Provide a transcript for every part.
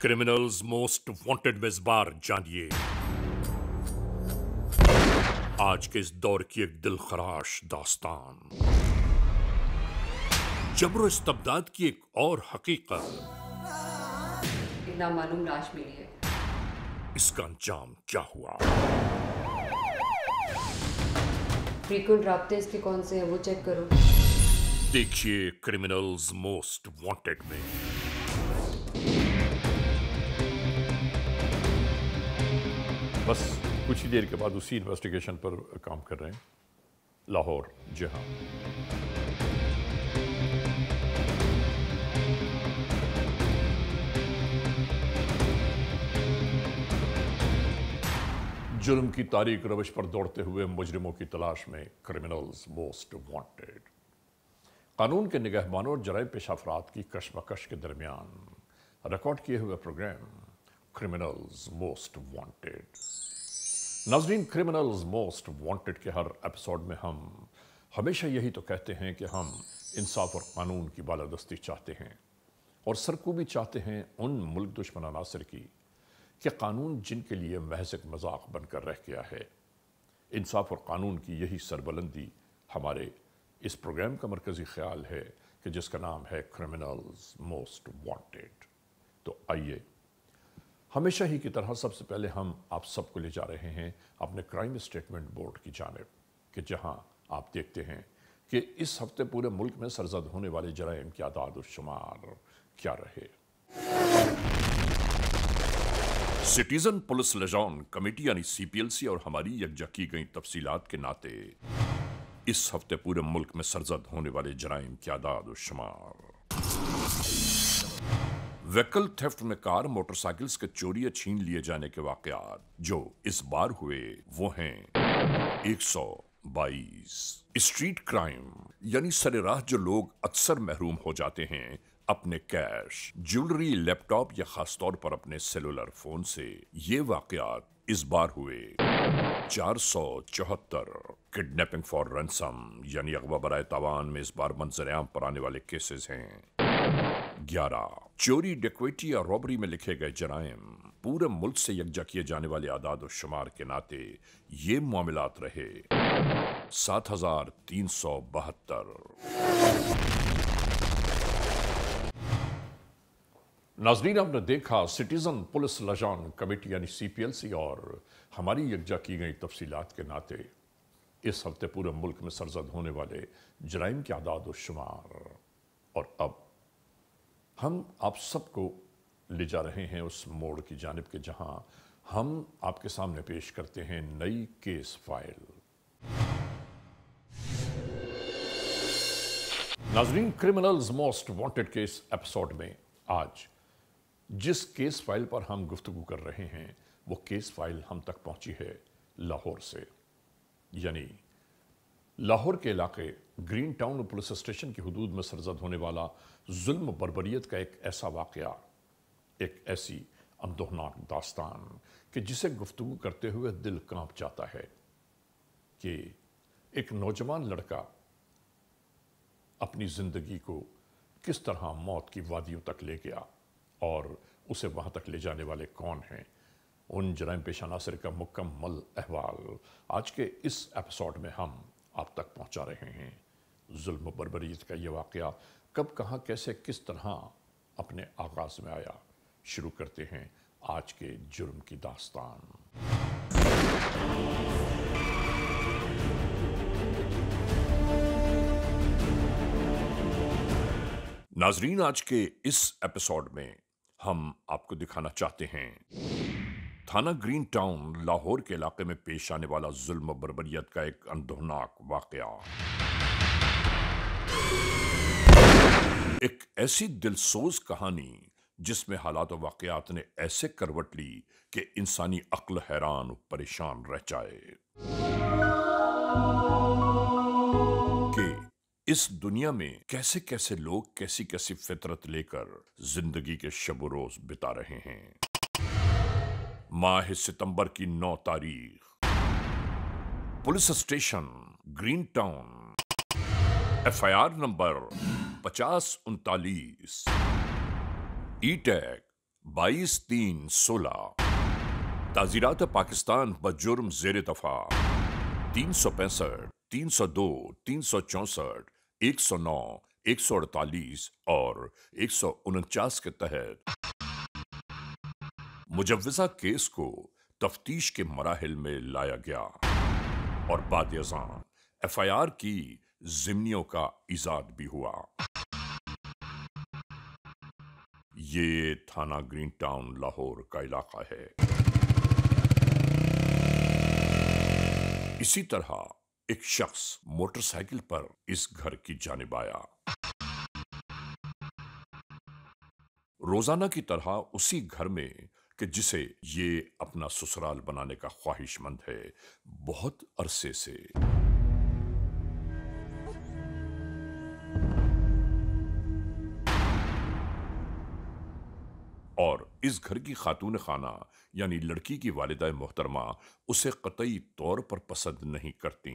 Criminals most wanted में इस बार जानिए आज के इस दौर की एक दिलखराश दास्तान, जबरो इस्तबदाद की एक और हकीकत। एक नामालूम लाश मिली है। इसका अंजाम क्या हुआ? फ्रीक्वेंट राब्ते इसके कौन से हैं वो चेक करो। देखिए क्रिमिनल्स मोस्ट वांटेड में। बस कुछ ही देर के बाद उसी इन्वेस्टिगेशन पर काम कर रहे हैं। लाहौर, जी हाँ। जुर्म की तारीख रवश पर दौड़ते हुए मुजरिमों की तलाश में क्रिमिनल्स मोस्ट वांटेड। कानून के निगहबानों और जराइम पेशा अफराद की कशमकश के दरमियान रिकॉर्ड किए हुए प्रोग्राम क्रिमिनल्स मोस्ट वांटेड। नाजरीन, क्रिमिनल्स मोस्ट वांटेड के हर एपिसोड में हम हमेशा यही तो कहते हैं कि हम इंसाफ और कानून की बालादस्ती चाहते हैं और सरकूबी चाहते हैं उन मुल्क दुश्मन अनासर की कि कानून जिनके लिए महज एक मजाक बनकर रह गया है। इंसाफ और कानून की यही सरबलंदी हमारे इस प्रोग्राम का मरकजी ख्याल है कि जिसका नाम है क्रिमिनल्स मोस्ट वांटेड। तो आइए, हमेशा ही की तरह सबसे पहले हम आप सबको ले जा रहे हैं अपने क्राइम स्टेटमेंट बोर्ड की जानिब, कि जहां आप देखते हैं कि इस हफ्ते पूरे मुल्क में सरजद होने वाले जराइम की आदाद और शुमार क्या रहे। सिटीजन पुलिस लिजान कमेटी यानी CPLC और हमारी यकजा की गई तफसीलात के नाते इस हफ्ते पूरे मुल्क में सरजद होने वाले जराइम की आदाद और शुमार। व्हीकल थेफ्ट में कार मोटरसाइकिल्स के चोरी या छीन लिए जाने के वाकयात जो इस बार हुए वो हैं 122। स्ट्रीट क्राइम यानी सरेराह जो लोग अक्सर महरूम हो जाते हैं अपने कैश, ज्वेलरी, लैपटॉप या खासतौर पर अपने सेलुलर फोन से, ये वाकयात इस बार हुए 474। किडनैपिंग फॉर रैंसम यानी अगवा बराए तावान में इस बार मंजर-ए-आम पर आने वाले केसेस हैं 11। चोरी, डकैती या रॉबरी में लिखे गए जराइम पूरे मुल्क से यकजा किए जाने वाले आदाद और शुमार के नाते ये मामलात रहे 7372। नाजरीन, आपने देखा सिटीजन पुलिस लिजान कमेटी यानी CPLC और हमारी यकजा की गई तफसीलात के नाते इस हफ्ते पूरे मुल्क में सरजद होने वाले जराइम के आदाद और शुमार। और अब हम आप सबको ले जा रहे हैं उस मोड़ की जानिब के जहां हम आपके सामने पेश करते हैं नई केस फाइल। नाजरीन, क्रिमिनल्स मोस्ट वांटेड के इस एपिसोड में आज जिस केस फाइल पर हम गुफ्तगू कर रहे हैं वो केस फाइल हम तक पहुंची है लाहौर से, यानी लाहौर के इलाके ग्रीन टाउन पुलिस स्टेशन की हुदूद में सरजद होने वाला जुल्म बर्बरियत का एक ऐसा वाकया, एक ऐसी अंदोहनाक दास्तान कि जिसे गुफ्तगू करते हुए दिल कांप जाता है कि एक नौजवान लड़का अपनी जिंदगी को किस तरह मौत की वादियों तक ले गया और उसे वहां तक ले जाने वाले कौन हैं। उन जराइम पेशा अनासर का मुकम्मल अहवाल आज के इस एपिसोड में हम आप तक पहुंचा रहे हैं। जुल्म बर्बरियत का यह वाकया कब, कहां, कैसे, किस तरह अपने आगाज में आया। शुरू करते हैं आज के जुर्म की दास्तान। नाजरीन, आज के इस एपिसोड में हम आपको दिखाना चाहते हैं थाना ग्रीन टाउन लाहौर के इलाके में पेश आने वाला जुल्म बर्बरियत का एक अंदोहनाक वाकया। एक ऐसी दिलसोज कहानी जिसमें हालात और वाकयात ने ऐसे करवट ली कि इंसानी अक्ल हैरान और परेशान रह जाए कि इस दुनिया में कैसे कैसे लोग कैसी कैसी फितरत लेकर जिंदगी के शब रोज बिता रहे हैं। माह सितंबर की 9 तारीख, police station green town, FIR number 5039, ई टैग 22/3/16 ताज़ीरात पाकिस्तान बजुर्म ज़ेर दफा 365, 302, 364, 109, 148 और 149 के तहत मुजव्वज़ा केस को तफ्तीश के मराहिल में लाया गया और बाद अज़ां FIR की ज़िम्नियों का इजाद भी हुआ। ये थाना ग्रीन टाउन लाहौर का इलाका है। इसी तरह एक शख्स मोटरसाइकिल पर इस घर की जानिब आया। रोजाना की तरह उसी घर में कि जिसे ये अपना ससुराल बनाने का ख्वाहिशमंद है बहुत अरसे से। और इस घर की खातून खाना यानी लड़की की वालिदा मोहतरमा उसे कतई तौर पर पसंद नहीं करती।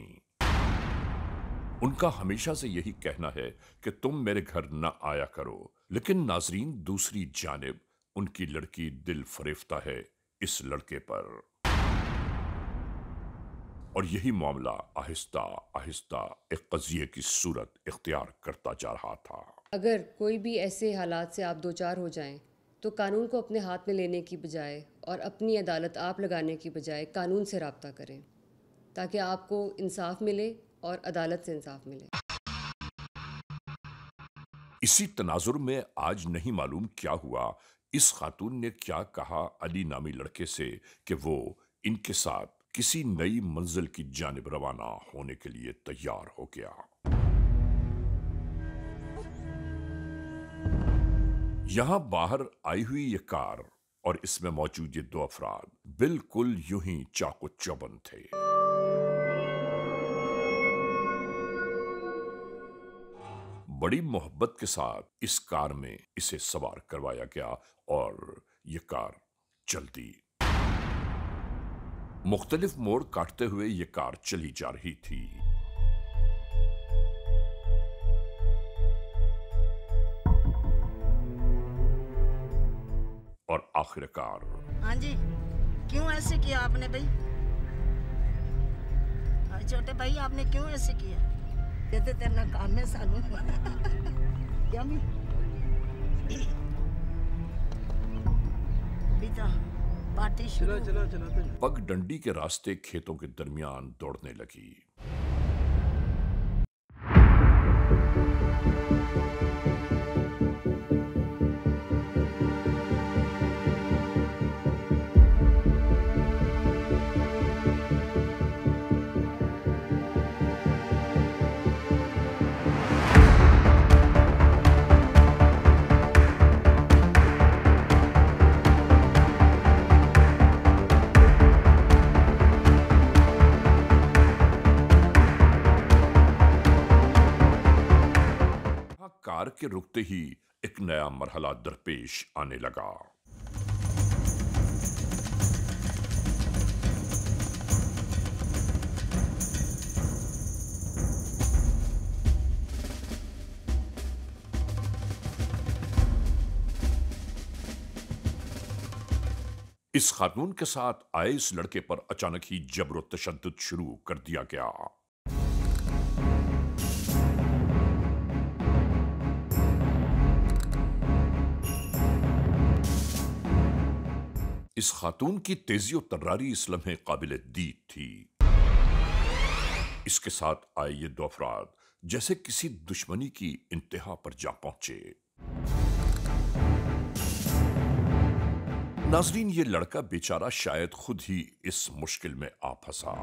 उनका हमेशा से यही कहना है कि तुम मेरे घर न आया करो, लेकिन नाजरीन दूसरी जानिब उनकी लड़की दिल फरेफ्ता है इस लड़के पर और यही मामला आहिस्ता आहिस्ता एक कज़िये की सूरत इख्तियार करता जा रहा था। अगर कोई भी ऐसे हालात से आप दो चार हो जाएं तो कानून को अपने हाथ में लेने की बजाय और अपनी अदालत आप लगाने की बजाय कानून से रब्ता करें ताकि आपको इंसाफ मिले और अदालत से इंसाफ मिले। इसी तनाजुर में आज नहीं मालूम क्या हुआ, इस खातून ने क्या कहा अली नामी लड़के से कि वो इनके साथ किसी नई मंजिल की जानिब रवाना होने के लिए तैयार हो गया। यहां बाहर आई हुई ये कार और इसमें मौजूद ये दो अफराद बिल्कुल यूं ही चाकू चौबंद थे। बड़ी मोहब्बत के साथ इस कार में इसे सवार करवाया गया और ये कार चल दी। मुख्तलिफ मोड़ काटते हुए ये कार चली जा रही थी। और आखिरकार हाँ जी, क्यों ऐसे किया आपने भाई? छोटे भाई आपने क्यों ऐसे किया? ये तो तेरा काम है सानू क्या भी बेटा पार्टी शुरू। चलो पगडंडी के रास्ते खेतों के दरमियान दौड़ने लगी। कार के रुकते ही एक नया मरहला दरपेश आने लगा। इस खातून के साथ आए इस लड़के पर अचानक ही जबर और तशद्दुद शुरू कर दिया गया। इस खातून की तेजी और तर्रारी इस लम्हे काबिल दीद थी। इसके साथ आए ये दो अफराद जैसे किसी दुश्मनी की इंतहा पर जा पहुंचे। नाजरीन, ये लड़का बेचारा शायद खुद ही इस मुश्किल में आ फंसा।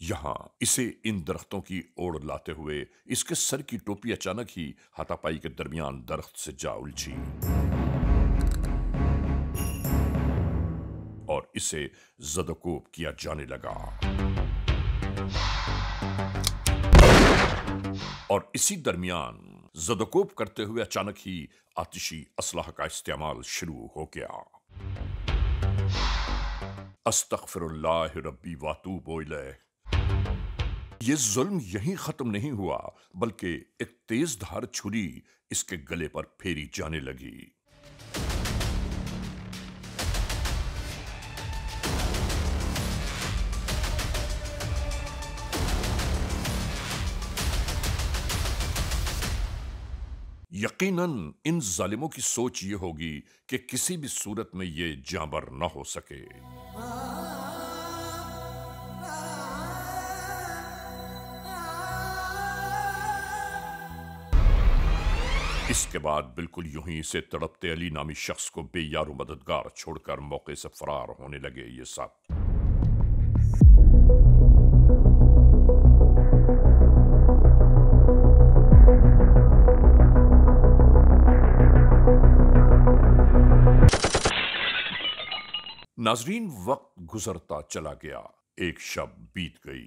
यहां इसे इन दरख्तों की ओर लाते हुए इसके सर की टोपी अचानक ही हाथापाई के दरमियान दरख्त से जा उलझी और इसे ज़दकोब किया जाने लगा। और इसी दरमियान ज़दकोब करते हुए अचानक ही आतिशी असलाह का इस्तेमाल शुरू हो गया। अस्तग़फिरुल्लाह रब्बी वातूबु इलैह। ये जुल्म यहीं खत्म नहीं हुआ, बल्कि एक तेज धार छुरी इसके गले पर फेरी जाने लगी। यकीनन इन जालिमों की सोच ये होगी कि किसी भी सूरत में ये जांबर न हो सके। इसके बाद बिल्कुल यूं ही इसे तड़पते अली नामी शख्स को बेयारो मददगार छोड़कर मौके से फरार होने लगे ये सब। नाजरीन, वक्त गुजरता चला गया, एक शब बीत गई।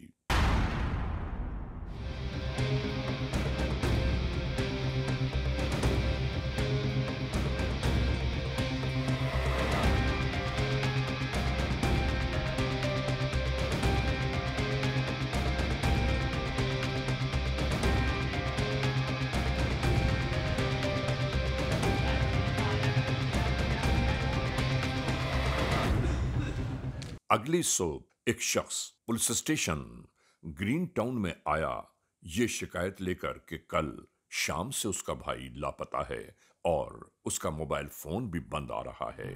अगली सुबह एक शख्स पुलिस स्टेशन ग्रीन टाउन में आया ये शिकायत लेकर कि कल शाम से उसका भाई लापता है और उसका मोबाइल फोन भी बंद आ रहा है।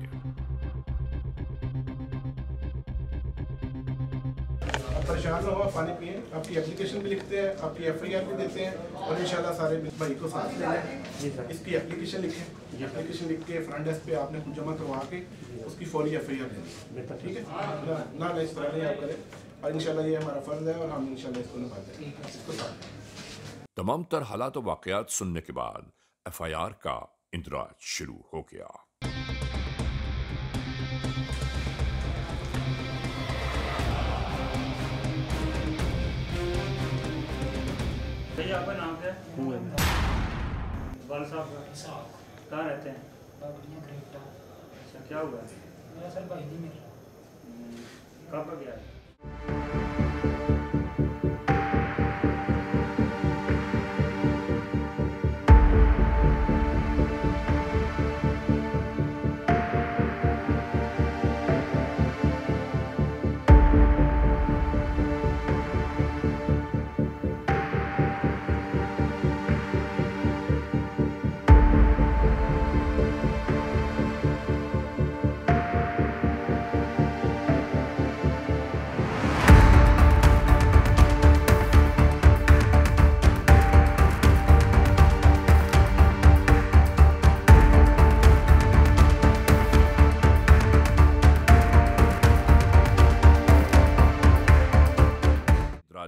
परेशान ना हो, पानी पिए, आपकी एप्लीकेशन भी लिखते हैं, आपकी एफआईआर भी देते हैं और इंशाल्लाह सारे भाई को साथ ले लें। इसकी एप्लीकेशन लिखें, एप्लीकेशन लिख के फ्रंट डेस्क पे आपने कुछ जमा करवा के उसकी फौरी एफआईआर दें, ठीक है ना इस तरह नहीं आप करें और इंशाल्लाह ये हमारा फर्ज है और हम इंशाल्लाह इसको निभाते हैं इसको साथ। तमाम तर हालात और वाकयात सुनने के बाद एफआईआर का इंदराज शुरू हो गया। भैया आपका नाम क्या है? बाल साहब कहाँ रहते हैं? अच्छा, क्या हुआ है? मेरा सर भाई नहीं मेरा। कब गया है?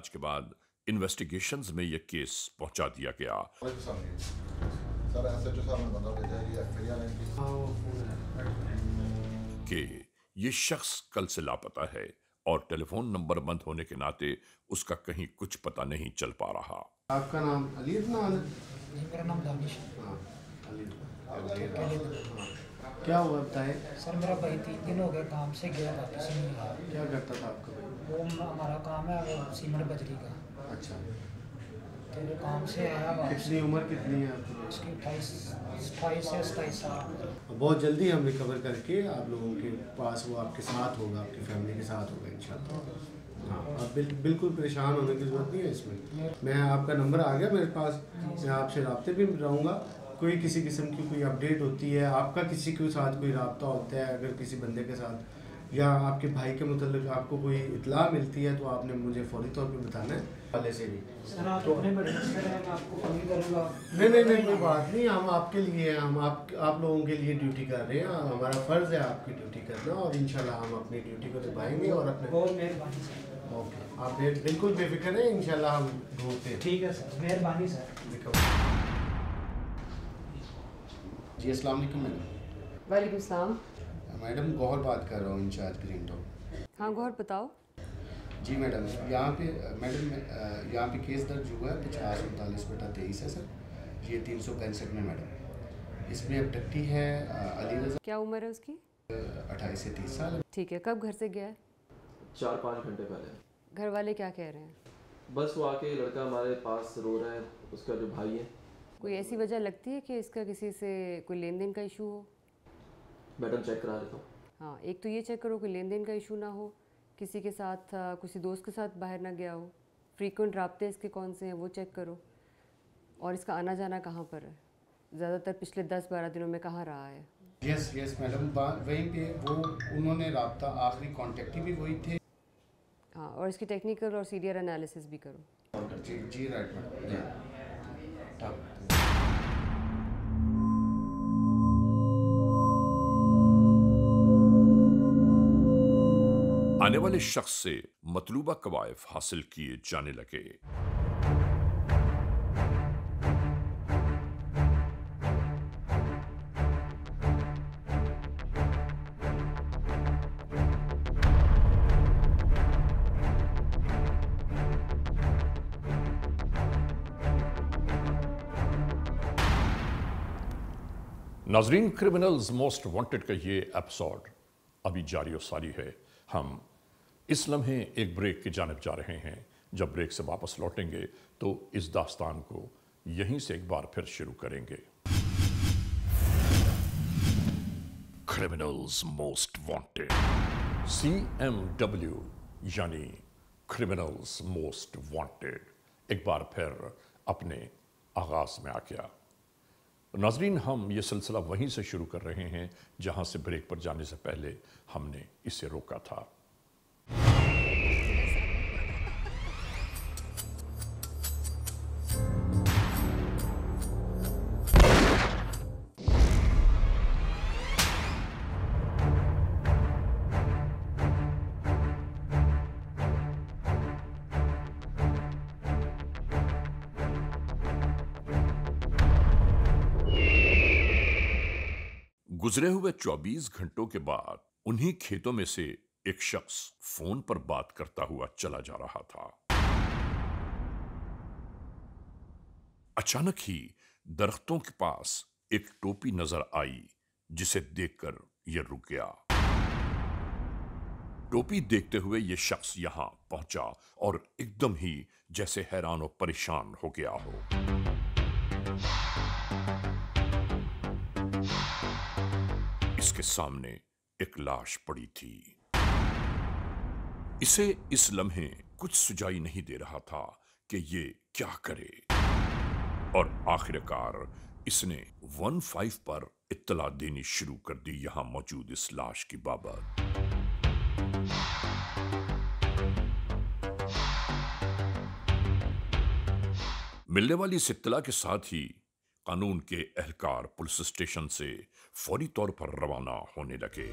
के बाद इन्वेस्टिगेशंस में यह केस पहुंचा दिया गया। कि ये शख्स कल से लापता है और टेलीफोन नंबर बंद होने के नाते उसका कहीं कुछ पता नहीं चल पा रहा। आपका नाम अली है? मेरा नाम दानिश। क्या हुआ बताए? सर मेरा भाई 3 दिन हो गए काम से गया, वापस नहीं आया। क्या करता था आपका भाई? वो हमारा काम है वो सीमेंट बजरी का। अच्छा, तो वो काम से आया वापस। कितनी उम्र कितनी है आपकी? उसकी 28 से 27 साल। बहुत जल्दी हम रिकवर करके आप लोगों के पास वो आपके साथ होगा, आपकी फैमिली के साथ होगा इंशाल्लाह। हाँ, आप बिल्कुल परेशान होने की ज़रूरत नहीं है इसमें। मैं आपका नंबर आ गया मेरे पास, मैं आपसे राब्ते भी रहूँगा। कोई किसी किस्म की कोई अपडेट होती है, आपका किसी के साथ कोई राब्ता होता है अगर किसी बंदे के साथ या आपके भाई के मुतल्लिक आपको कोई इत्तला मिलती है तो आपने मुझे फौरी तौर पे बताना है वाले से भी। सर आप अपने बिजनेस में रहें, मैं आपको कॉल करूँगा। नहीं कोई बात नहीं, हम आपके लिए हम आप लोगों के लिए ड्यूटी कर रहे हैं। हमारा फ़र्ज़ है आपकी ड्यूटी करना और इंशाल्लाह हम अपनी ड्यूटी को निभाएंगे और अपने। बहुत मेहरबानी सर। ओके, आप बिल्कुल बेफिक्र हैं, इंशाल्लाह हम ढूंढते हैं। ठीक है सर, मेहरबानी सर। जी अस्सलाम वालेकुम मैडम। वालेकुम सलाम। मैडम गौहर बात कर रहा हूँ, इंचार्ज ग्रीन टाउन। हाँ गौर बताओ। जी मैडम, यहाँ पे केस दर्ज हुआ है 50-39/23 है सर, ये 365 में मैडम। इसमें अबडक्टी है अली रज़ा। क्या उम्र है उसकी? 28 से 30 साल। ठीक है, कब घर से गया है? 4-5 घंटे पहले। घर वाले क्या कह रहे हैं? बस वो आके लड़का हमारे पास रो रहा है, उसका जो भाई है। कोई ऐसी वजह लगती है कि इसका किसी से कोई लेन देन का इशू हो? मैडम चेक करा लेता हूँ। हाँ, एक तो ये चेक करो कोई लेन देन का इशू ना हो, किसी के साथ किसी दोस्त के साथ बाहर ना गया हो, फ्रीक्वेंट राब्ते इसके कौन से हैं वो चेक करो, और इसका आना जाना कहाँ पर है, ज़्यादातर पिछले 10-12 दिनों में कहाँ रहा है। यस मैडम, वहीं पे वो उन्होंने राब्ता आखिरी कांटेक्ट ही भी वही थे। हाँ, और इसकी टेक्निकल और सीडीआर एनालिसिस भी करो। जी राइट मैडम, जी। आने वाले शख्स से मतलूबा कवायफ हासिल किए जाने लगे। नाजरीन, क्रिमिनल्स मोस्ट वांटेड का ये एपिसोड अभी जारी और सारी है। हम इस लम्हे एक ब्रेक की जानिब जा रहे हैं। जब ब्रेक से वापस लौटेंगे तो इस दास्तान को यहीं से एक बार फिर शुरू करेंगे। क्रिमिनल्स मोस्ट वांटेड, CMW यानी क्रिमिनल्स मोस्ट वांटेड, एक बार फिर अपने आगाज में आ गया। नाजरीन, हम ये सिलसिला वहीं से शुरू कर रहे हैं जहां से ब्रेक पर जाने से पहले हमने इसे रोका था। गुजरे हुए 24 घंटों के बाद उन्हीं खेतों में से एक शख्स फोन पर बात करता हुआ चला जा रहा था। अचानक ही दरख्तों के पास एक टोपी नजर आई, जिसे देखकर यह रुक गया। टोपी देखते हुए यह शख्स यहां पहुंचा और एकदम ही जैसे हैरान और परेशान हो गया हो। इसके सामने एक लाश पड़ी थी। इसे इस लम्हे कुछ सुझाई नहीं दे रहा था कि ये क्या करे, और आखिरकार इसने 15 पर इत्तला देनी शुरू कर दी यहां मौजूद इस लाश की बाबत। मिलने वाली इस इत्तला के साथ ही कानून के एहलकार पुलिस स्टेशन से फौरी तौर पर रवाना होने लगे।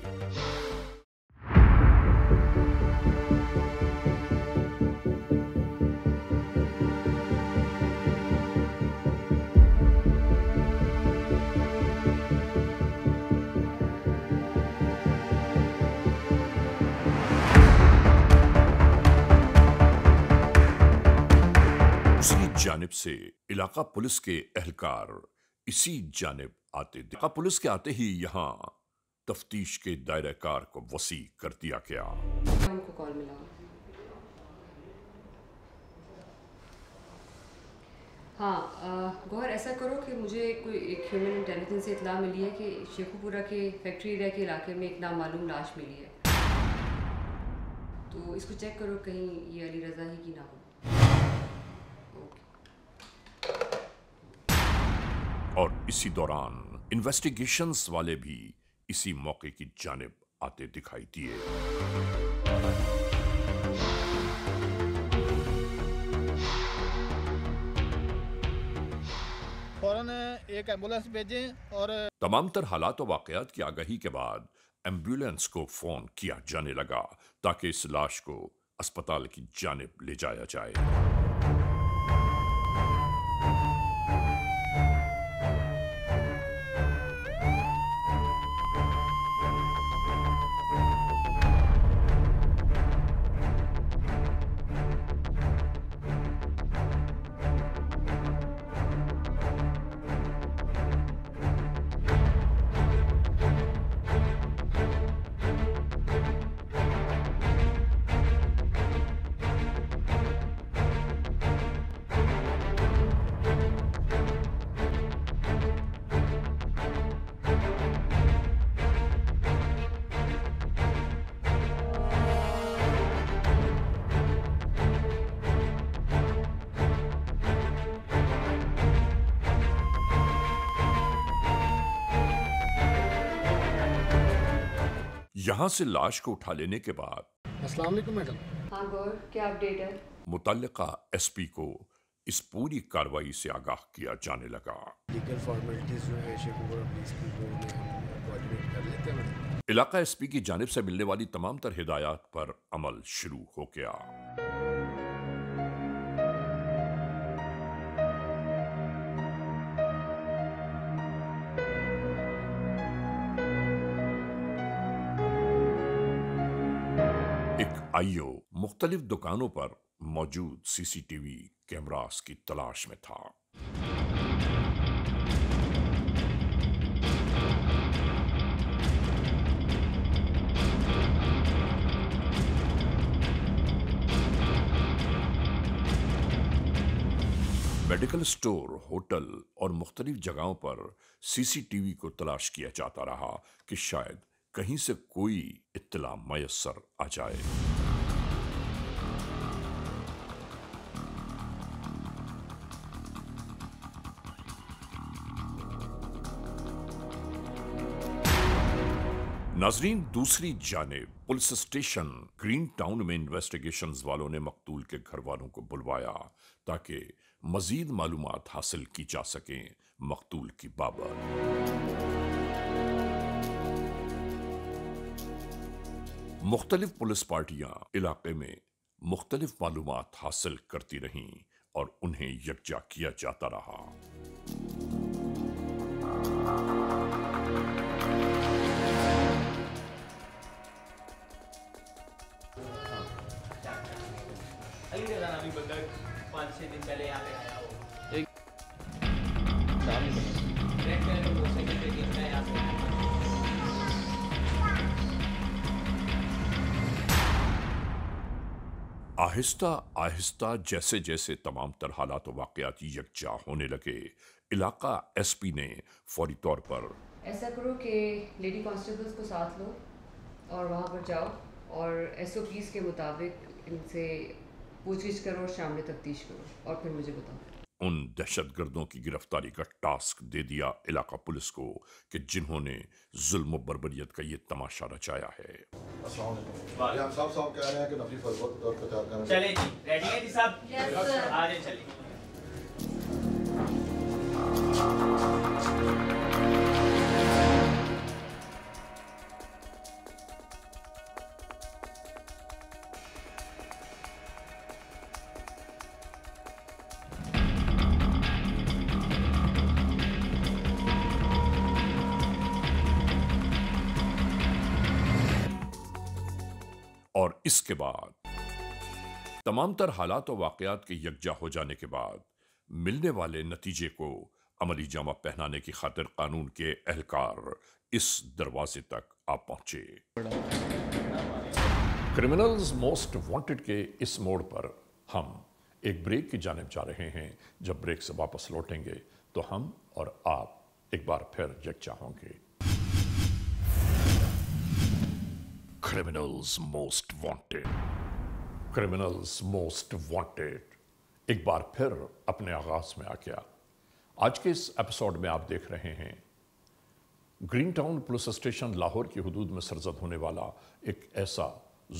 दूसरी जानिब से इलाका पुलिस के एहलकार इसी जानिब आते इलाका पुलिस के आते ही यहाँ तफ्तीश के दायरे कार को वसी कर दिया गया। उनको कॉल मिला। हाँ, गौहर, ऐसा करो कि मुझे कोई एक ह्यूमन इंटेलिजेंस से इतला मिली है कि शेखुपुरा के फैक्ट्री एरिया के इलाके में एक नामालूम लाश मिली है, तो इसको चेक करो कहीं ये अली रजा ही की ना हो। और इसी दौरान इन्वेस्टिगेशंस वाले भी इसी मौके की जानिब आते दिखाई दिए। फौरन एक एम्बुलेंस भेजें और तमाम तर हालात और वाकयात की आगाही के बाद एम्बुलेंस को फोन किया जाने लगा ताकि इस लाश को अस्पताल की जानिब ले जाया जाए। यहां से लाश को उठा लेने के बाद अस्सलाम वालेकुम मैडम। हाँ गौर, क्या अपडेट है? मुतल्लिका एसपी को इस पूरी कार्रवाई से आगाह किया जाने लगा। लीगल फॉर्मेलिटीज जो है शेखपुरा पुलिस की जो हम कोऑर्डिनेट कर लेते हैं। इलाका एसपी की जानिब से मिलने वाली तमाम तर हिदायत पर अमल शुरू हो गया। आईओ मुख्तलिफ दुकानों पर मौजूद सीसीटीवी कैमरास की तलाश में था। मेडिकल स्टोर, होटल और मुख्तलिफ जगहों पर सीसीटीवी को तलाश किया जाता रहा कि शायद कहीं से कोई इत्तला मयस्सर आ जाए। नाजरीन, दूसरी जानिब पुलिस स्टेशन ग्रीन टाउन में इन्वेस्टिगेशंस वालों ने मकतूल के घर वालों को बुलवाया ताकि मजीद मालूमात हासिल की जा सकें मकतूल की बाबत। मुख्तलिफ पुलिस पार्टियां इलाके में मुख्तलिफ मालूमात हासिल करती रहीं और उन्हें यकजा किया जाता रहा। अभी बंदा 5-6 दिन पहले यहाँ पे आया हो, एक रेड कलर का मोटरसाइकिल पे गिरता है यहाँ पे। आहिस्ता आहिस्ता जैसे जैसे तमाम तर हालात व वाक़यात यकजा होने लगे, इलाका एसपी ने फौरी तौर पर ऐसा करो कि लेडी कांस्टेबल्स को साथ लो और वहाँ पर जाओ और एसओपीज़ के मुताबिक इनसे पूछगिछ करो और शामिल तफ्तीश करो और फिर मुझे बताओ। उन दहशतगर्दों की गिरफ्तारी का टास्क दे दिया इलाका पुलिस को कि जिन्होंने जुल्म व बर्बरियत का ये तमाशा रचाया है। हम सब कह रहे हैं कि नफी फरवत और प्रचार करना। चले जी, रेडी है जी साहब? आ जाए, चलिए। और इसके बाद तमाम तर हालात और वाक़यात के यकजा हो जाने के बाद मिलने वाले नतीजे को अमली जामा पहनाने की खातिर कानून के एहलकार इस दरवाजे तक आ पहुंचे। क्रिमिनल्स मोस्ट वांटेड के इस मोड़ पर हम एक ब्रेक की जानिब जा रहे हैं। जब ब्रेक से वापस लौटेंगे तो हम और आप एक बार फिर यकजा होंगे। Criminals most wanted, criminals most wanted एक बार फिर अपने आगाज में आ गया। आज के इस एपिसोड में आप देख रहे हैं green town police station Lahore की हुदूद में सरजद होने वाला एक ऐसा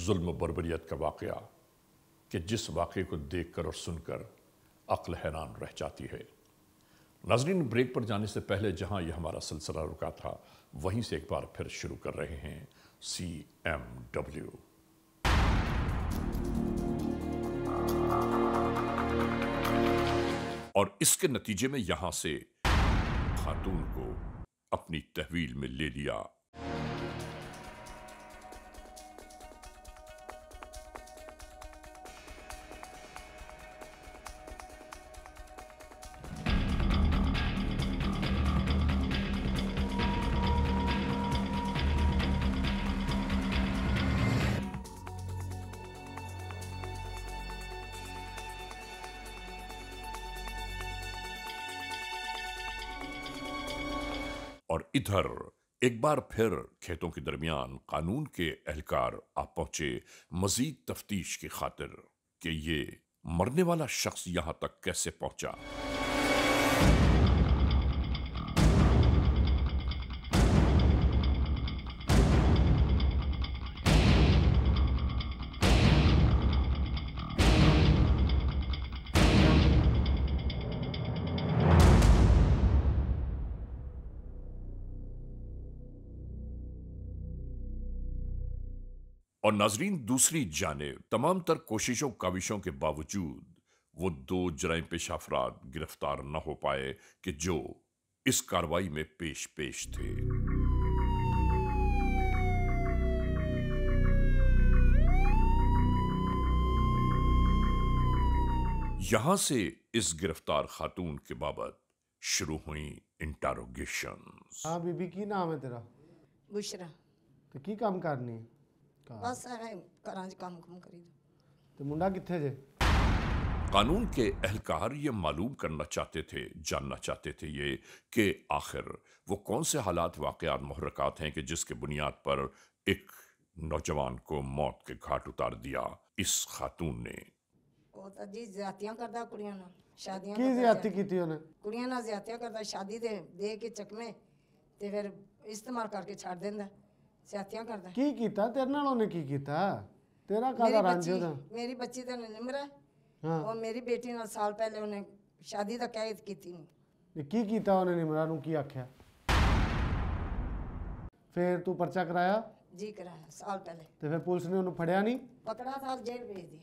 जुल्म बर्बरियत का वाक़या कि जिस वाक़े को देखकर और सुनकर अक्ल हैरान रह जाती है। नाज़रीन, ब्रेक पर जाने से पहले जहां यह हमारा सिलसिला रुका था वहीं से एक बार फिर शुरू कर रहे हैं CMW। और इसके नतीजे में यहां से खातून को अपनी तहवील में ले लिया। और इधर एक बार फिर खेतों के दरमियान कानून के एहलकार आ पहुंचे मजीद तफ्तीश की खातिर कि ये मरने वाला शख्स यहां तक कैसे पहुंचा। और नाजरीन, दूसरी जानिब तमाम तर कोशिशों काविशों के बावजूद वो 2 जराइम पेशा अफराद गिरफ्तार न हो पाए कि जो इस कार्रवाई में पेश थे। यहां से इस गिरफ्तार खातून के बाबत शुरू हुई इंटरोगेशंस। हाँ बीबी, की नाम है तेरा? बुशरा। तो की काम करनी है? बस घरां च काम करी। तो मुंडा किथे जे? कानून के एहलकार ये मालूम करना चाहते थे, जानना चाहते थे ये कि आखिर वो कौन से हालात वाक़यात मुहर्रकात हैं कि जिसके बुनियाद पर एक नौजवान को मौत के घाट उतार दिया इस खातून ने। ਉਹ ਤਾਂ ਜੀ ਜ਼ਿਆਦਤੀਆਂ ਕਰਦਾ ਕੁੜੀਆਂ ਨਾਲ, ਸ਼ਾਦੀਆਂ ਕੀ ਜ਼ਿਆਦਤੀ ਕੀਤੀ ਉਹਨੇ? ਕੁੜੀਆਂ ਨਾਲ ਜ਼ਿਆਦਤੀਆਂ ਕਰਦਾ, ਸ਼ਾਦੀ ਦੇ ਕੇ ਚਕਮੇ ਤੇ ਫਿਰ ਇਸਤੇਮਾਲ ਕਰਕੇ ਛੱਡ ਦਿੰਦਾ, ਜ਼ਿਆਦਤੀਆਂ ਕਰਦਾ। ਕੀ ਕੀਤਾ ਤੇਰੇ ਨਾਲ ਉਹਨੇ? ਕੀ ਕੀਤਾ? ਤੇਰਾ ਕਾਹਦਾ ਰੰਜ ਉਹਦਾ? ਮੇਰੀ ਬੱਚੀ ਤਾਂ ਨਿਮਰਾ, ਹਾਂ, ਉਹ ਮੇਰੀ ਬੇਟੀ ਨਾਲ ਸਾਲ ਪਹਿਲੇ ਉਹਨੇ ਸ਼ਾਦੀ ਦਾ ਕਹਿ ਕੀਤੀ ਨਹੀਂ। ਕੀ ਕੀਤਾ ਉਹਨੇ? ਨਿਮਰਾ ਨੂੰ ਕੀ ਆਖਿਆ? ਫਿਰ ਤੂੰ ਪਰਚਾ ਕਰਾਇਆ? ਜੀ ਕਰਾਇਆ ਸਾਲ ਪਹਿਲੇ। ਤੇ ਫਿਰ ਪੁਲਿਸ ਨੇ ਉਹਨੂੰ ਫੜਿਆ ਨਹੀਂ? ਪਕੜਾ ਤਾਂ ਜੇਲ੍ਹ ਭੇਜ ਦਿਆ।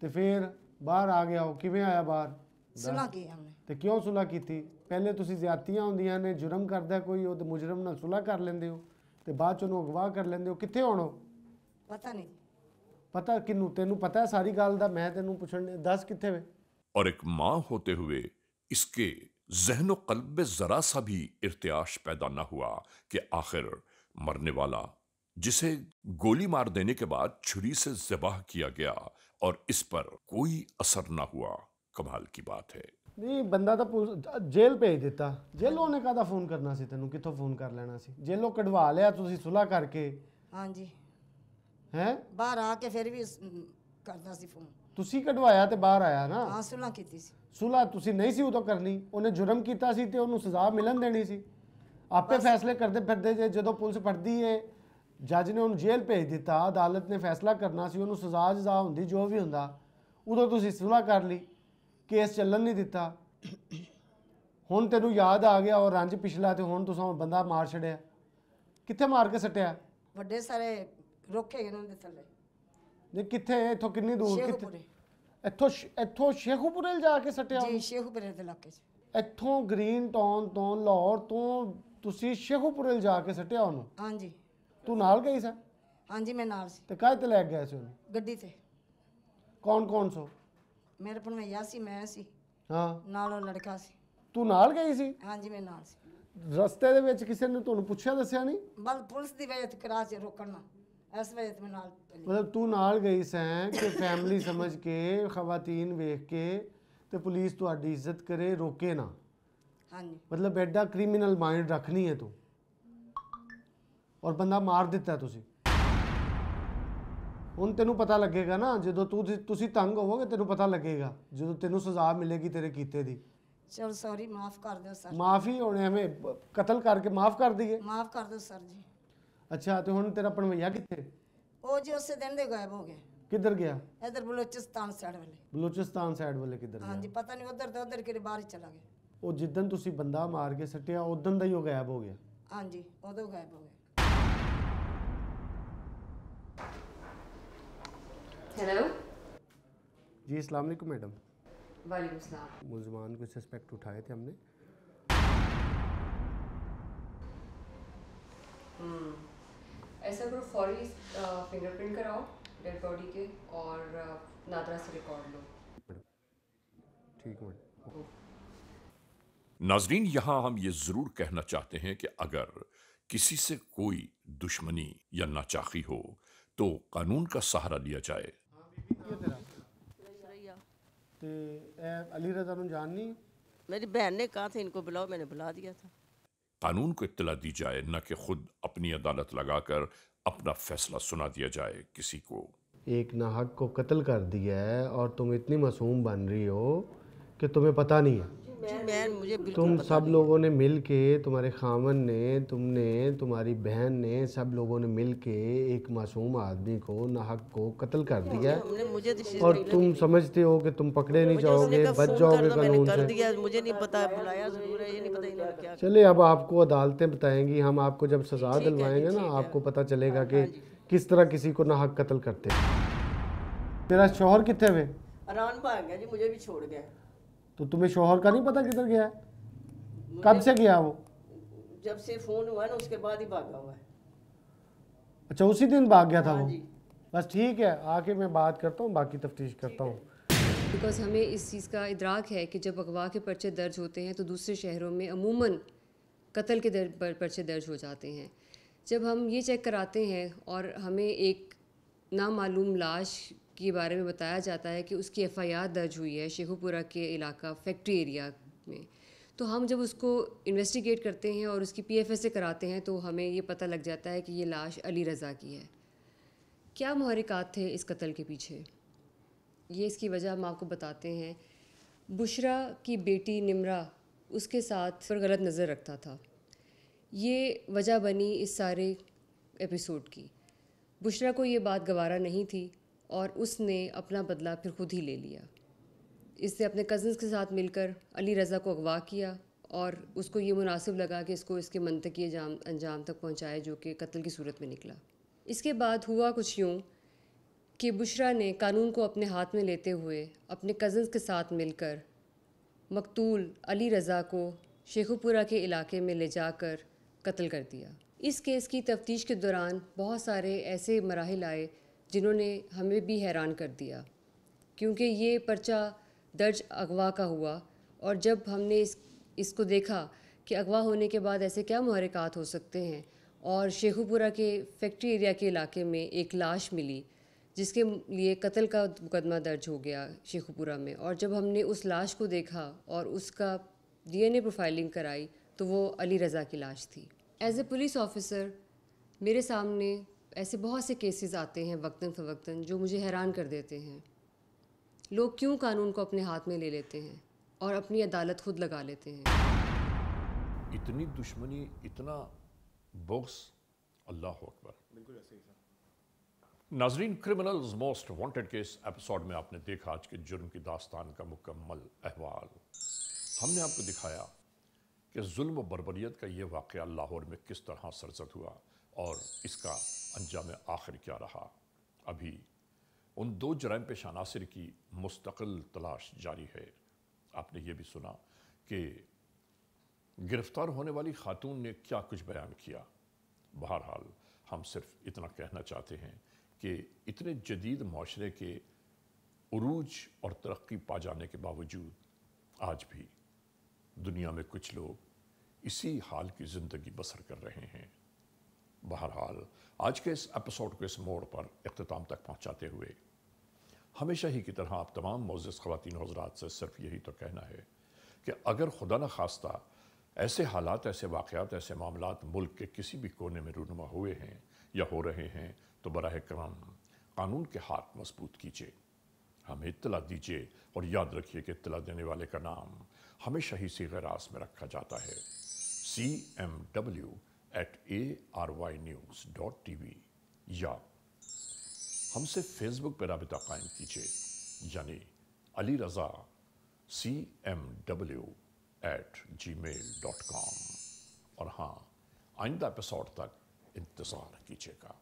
ਤੇ ਫਿਰ ਬਾਹਰ ਆ ਗਿਆ ਉਹ? ਕਿਵੇਂ ਆਇਆ ਬਾਹਰ? ਸੁਲ੍ਹਾ ਕੀ ਹਮਨੇ। ਤੇ ਕਿਉਂ ਸੁਲ੍ਹਾ ਕੀਤੀ? ਪਹਿਲੇ ਤੁਸੀਂ ਜ਼ਿਆਦਤੀਆਂ ਹੁੰਦੀਆਂ ਨੇ, ਜੁਰਮ ਕਰਦਾ ਕੋਈ, ਉਹ ਤੇ ਮੁਜਰਮ ਨਾਲ ਸੁਲ੍ਹਾ ਕਰ ਲੈਂਦੇ ਹੋ ਤੇ ਬਾਅਦ ਚ ਉਹਨੂੰ ਅਗਵਾ ਕਰ ਲੈਂਦੇ ਹੋ। ਕਿੱਥੇ ਹੋਣੋ? ਪਤਾ ਨਹੀਂ। पता किन्नू? तेनू पता है सारी गल दा? मैं तेनू पुछण दस किथे वे? और एक माँ होते हुए इसके ज़हन व क़ल्ब में जरा सा भी इर्तियाश पैदा न हुआ कि आखिर मरने वाला, जिसे गोली मार देने के बाद छुरी से ज़बाह किया गया और इस पर कोई असर न हुआ, कमाल की बात है। नहीं, बंदा तो जेल भेज दिता। जेलों ने काहदा फोन करना सी तेनू? कित्थों फोन कर लेना सी? जेलों कढवा लिया तुसी सुलह करके? हाँ जी। हैं बाहर आके फिर भी करदा सी फोन। तुसी कढवाया ते बाहर आया ना? हाँ, सुलह कीती सी। सुलह तुसी नहीं सी उदों करनी। उन्हें जुर्म कीता सी ते उन्हें सज़ा मिलन देनी सी। आपे फैसले करते फिरदे जे। जदों पुलिस फड़दी है, जज ने उन्हें जेल भेज दिता, अदालत ने फैसला करना सी, उन्हें सज़ा जजा हुंदी जो भी हुंदा, उदों तुसी सुलह कर ली, केस चलन नहीं दिता। हुण तेनू याद आ गया और रंज पिछला ते हुण तुसां बंदा मार छड़िया। कित्थे मार के सट्टिया? ਵੱਡੇ ਸਾਰੇ ਰੋਕੇ ਇਹਨਾਂ ਦੇ ਥੱਲੇ। नहीं कित्थे? इत्थों कितनी दूर? ਸ਼ੇਖੂਪੁਰੇ। इत्थों शेखूपुरे जा के सट्टिया? ਜੀ ਸ਼ੇਖੂਪੁਰੇ ਦੇ ਇਲਾਕੇ 'ਚ। इत्थों ग्रीन टाउन तो लाहौर तो तुसी शेखूपुरे जा के सट्टिया ਉਹਨੂੰ? ਹਾਂਜੀ। तू नाल गई सा? ਹਾਂਜੀ ਮੈਂ ਨਾਲ ਸੀ। ਤੇ ਕਾਹਦੇ ਤੇ ਲੈ ਗਿਆ ਸੀ ਉਹਨੂੰ? ਗੱਡੀ ਤੇ। ਕੌਣ ਸੋ? ਮੇਰੇ ਭਣਵਈਆ ਸੀ, ਮੈਂ ਸੀ, ਹਾਂ, ਨਾਲ ਉਹ ਲੜਕਾ ਸੀ। ਤੂੰ ਨਾਲ ਗਈ ਸੀ? ਹਾਂਜੀ ਮੈਂ ਨਾਲ ਸੀ। ਰਸਤੇ ਦੇ ਵਿੱਚ ਕਿਸੇ ਨੇ ਤੁਹਾਨੂੰ ਪੁੱਛਿਆ ਦੱਸਿਆ ਨਹੀਂ? ਬਲ ਪੁਲਿਸ ਦੀ ਵਜ੍ਹਾ ਤੇ ਕਰਾ ਚ ਰੋਕਣਾ, ਇਸ ਵਜ੍ਹਾ ਤੇ ਮੈਂ ਨਾਲ ਚੱਲੀ। ਮਤਲਬ ਤੂੰ ਨਾਲ ਗਈ ਸੈਂ ਕਿ ਫੈਮਿਲੀ ਸਮਝ ਕੇ, ਖਵਾਤੀਨ ਵੇਖ ਕੇ ਤੇ ਪੁਲਿਸ ਤੁਹਾਡੀ ਇੱਜ਼ਤ ਕਰੇ, ਰੋਕੇ ਨਾ। ਹਾਂਜੀ। ਮਤਲਬ ਐਡਾ ਕ੍ਰਿਮੀਨਲ ਮਾਈਂਡ ਰੱਖਣੀ ਹੈ ਤੂੰ, ਔਰ ਬੰਦਾ ਮਾਰ ਦਿੱਤਾ ਤੁਸੀਂ। ਹੁਣ ਤੈਨੂੰ ਪਤਾ ਲੱਗੇਗਾ ਨਾ ਜਦੋਂ ਤੁਸੀਂ ਤੰਗ ਹੋਵੋਗੇ, ਤੈਨੂੰ ਪਤਾ ਲੱਗੇਗਾ ਜਦੋਂ ਤੈਨੂੰ ਸਜ਼ਾ ਮਿਲੇਗੀ ਤੇਰੇ ਕੀਤੇ ਦੀ। ਚਲ ਸੌਰੀ, ਮਾਫ ਕਰ ਦਿਓ ਸਰ। ਮਾਫੀ ਹੋਣੇ ਹमें ਕਤਲ ਕਰਕੇ ਮਾਫ ਕਰ ਦਈਏ? ਮਾਫ ਕਰ ਦਿਓ ਸਰ ਜੀ। ਅੱਛਾ, ਤੇ ਹੁਣ ਤੇਰਾ ਭਣਵਈਆ ਕਿੱਥੇ? ਉਹ ਜੀ ਉਸੇ ਦਿਨ ਦੇ ਗਾਇਬ ਹੋ ਗਏ। ਕਿੱਧਰ ਗਿਆ? ਇਧਰ ਬਲੋਚਿਸਤਾਨ ਸਾਈਡ ਵਾਲੇ। ਬਲੋਚਿਸਤਾਨ ਸਾਈਡ ਵਾਲੇ ਕਿੱਧਰ ਗਿਆ? ਹਾਂਜੀ, ਪਤਾ ਨਹੀਂ ਉਧਰ ਤੇ ਉਧਰ ਕਿਹੜੇ ਬਾਹਰ ਹੀ ਚਲਾ ਗਿਆ। ਉਹ ਜਿੱਦਣ ਤੁਸੀਂ ਬੰਦਾ ਮਾਰ ਕੇ ਸੱਟਿਆ ਉਦੋਂ ਦਾ ਹੀ ਉਹ ਗਾਇਬ ਹੋ ਗਿਆ? ਹਾਂਜੀ, ਉਦੋਂ ਗਾਇਬ ਹੋ ਗਿਆ। हेलो जी, अस्सलाम वालेकुम मैडम। वालेकुम सलाम। मुलजमान को सस्पेक्ट उठाए थे हमने। ऐसा करो, फौरी फिंगरप्रिंट कराओ डेड बॉडी के और नादरा से रिकॉर्ड लो। ठीक है मैडम। नाजरीन, यहाँ हम ये ज़रूर कहना चाहते हैं कि अगर किसी से कोई दुश्मनी या नाचाखी हो तो कानून का सहारा लिया जाए। अली रजा ਨੂੰ ਜਾਣਨੀ? मेरी बहन ने कहा था इनको बुलाओ, मैंने बुला दिया था। कानून को इत्तला दी जाए, न कि खुद अपनी अदालत लगाकर अपना फैसला सुना दिया जाए किसी को। एक नाहक को कत्ल कर दिया है और तुम इतनी मासूम बन रही हो कि तुम्हें पता नहीं है। मुझे बिल्कुल तुम पता सब नहीं लोगों ने मिल के, तुम्हारे खामन ने, तुमने, तुम्हारी बहन ने, सब लोगों ने मिल के एक मासूम आदमी को नाहक को कत्ल कर दिया। मुझे तो और तुम समझते हो कि तुम पकड़े नहीं जाओगे, बच जाओगे कानून कर से। दिया, मुझे नहीं पता, बुलाया जरूर है, ये नहीं पता इन्होंने क्या। चले, अब आपको अदालतें बताएंगी, हम आपको जब सजा दिलवाएंगे ना, आपको पता चलेगा कि किस तरह किसी को नाहक कत्ल करते हैं। तेरा शौहर कितने में? आराम भाग गया जी, मुझे भी छोड़ गया। तो तुम्हें शौहर का नहीं पता किधर गया? कब से गया वो? जब से फोन हुआ ना उसके बाद ही भागा हुआ है। अच्छा, उसी दिन भाग गया था वो? बस ठीक है, आके मैं बात करता हूँ, बाकी तफ्तीश करता हूँ। बिकॉज़ हमें इस चीज़ का इदराक है कि जब अगवा के पर्चे दर्ज होते हैं तो दूसरे शहरों में अमूमन कत्ल के पर्चे दर्ज हो जाते हैं। जब हम ये चेक कराते हैं और हमें एक नामालूम लाश के बारे में बताया जाता है कि उसकी एफआईआर दर्ज हुई है शेखुपुरा के इलाका फैक्ट्री एरिया में, तो हम जब उसको इन्वेस्टिगेट करते हैं और उसकी पीएफएस से कराते हैं तो हमें ये पता लग जाता है कि ये लाश अली रज़ा की है। क्या मुहर्रिकात थे इस कत्ल के पीछे, ये इसकी वजह हम आपको बताते हैं। बुशरा की बेटी निमरा उसके साथ पर गलत नज़र रखता था, ये वजह बनी इस सारे एपिसोड की। बुशरा को ये बात गवारा नहीं थी और उसने अपना बदला फिर खुद ही ले लिया। इसने अपने कज़न्स के साथ मिलकर अली रज़ा को अगवा किया और उसको ये मुनासिब लगा कि इसको इसके मंतकी अंजाम तक पहुँचाए, जो कि कत्ल की सूरत में निकला। इसके बाद हुआ कुछ यूँ कि बुशरा ने कानून को अपने हाथ में लेते हुए अपने कज़न्स के साथ मिलकर मकतूल अली रज़ा को शेखुपुरा के इलाके में ले जाकर कत्ल कर दिया। इस केस की तफ्तीश के दौरान बहुत सारे ऐसे मराहिल आए जिन्होंने हमें भी हैरान कर दिया, क्योंकि ये पर्चा दर्ज अगवा का हुआ और जब हमने इसको देखा कि अगवा होने के बाद ऐसे क्या मुहर्रिकात हो सकते हैं और शेखुपुरा के फैक्ट्री एरिया के इलाके में एक लाश मिली जिसके लिए कत्ल का मुकदमा दर्ज हो गया शेखुपुरा में, और जब हमने उस लाश को देखा और उसका डीएनए प्रोफाइलिंग कराई तो वो अली रज़ा की लाश थी। एज ए पुलिस ऑफिसर मेरे सामने ऐसे बहुत से केसेस आते हैं वक्तन फ़वक्तन जो मुझे हैरान कर देते हैं। लोग क्यों कानून को अपने हाथ में ले लेते हैं और अपनी अदालत खुद लगा लेते हैं। इतनी दुश्मनी, इतना बोग्स, अल्लाह अकबर। बिल्कुल ऐसे ही सर। नाजरीन, क्रिमिनल्स मोस्ट वांटेड के इस एपिसोड में आपने देखा आज के जुर्म की दास्तान का मुकम्मल अहवाल। हमने आपको दिखाया कि जुल्म व बर्बरियत का ये वाक़या लाहौर में किस तरह सरजद हुआ और इसका अंजाम आखिर क्या रहा। अभी उन दो जराइम पेश अनासिर की मुस्तकिल तलाश जारी है। आपने ये भी सुना कि गिरफ्तार होने वाली खातून ने क्या कुछ बयान किया। बहरहाल हम सिर्फ इतना कहना चाहते हैं कि इतने जदीद माशरे के उरूज और तरक्की पा जाने के बावजूद आज भी दुनिया में कुछ लोग इसी हाल की ज़िंदगी बसर कर रहे हैं। बहरहाल आज के इस एपिसोड को इस मोड़ पर इख्तिताम तक पहुंचाते हुए हमेशा ही की तरह आप तमाम मोअज़्ज़ज़ ख़वातीन हज़रात से सिर्फ यही तो कहना है कि अगर खुदा न खास्ता ऐसे हालात, ऐसे वाक़यात, ऐसे मामलात मुल्क के किसी भी कोने में रूनुमा हुए हैं या हो रहे हैं तो बराह करम कानून के हाथ मजबूत कीजिए, हमें इत्तला दीजिए और याद रखिए कि इत्तला देने वाले का नाम हमेशा ही सीग़े रास में रखा जाता है cmw@arYnews.tv या हमसे फेसबुक पर राबिता कायम कीजिए, यानी अली रज़ा cmw@gmail.com। और हाँ, आइंदा एपिसोड तक इंतज़ार कीजिएगा।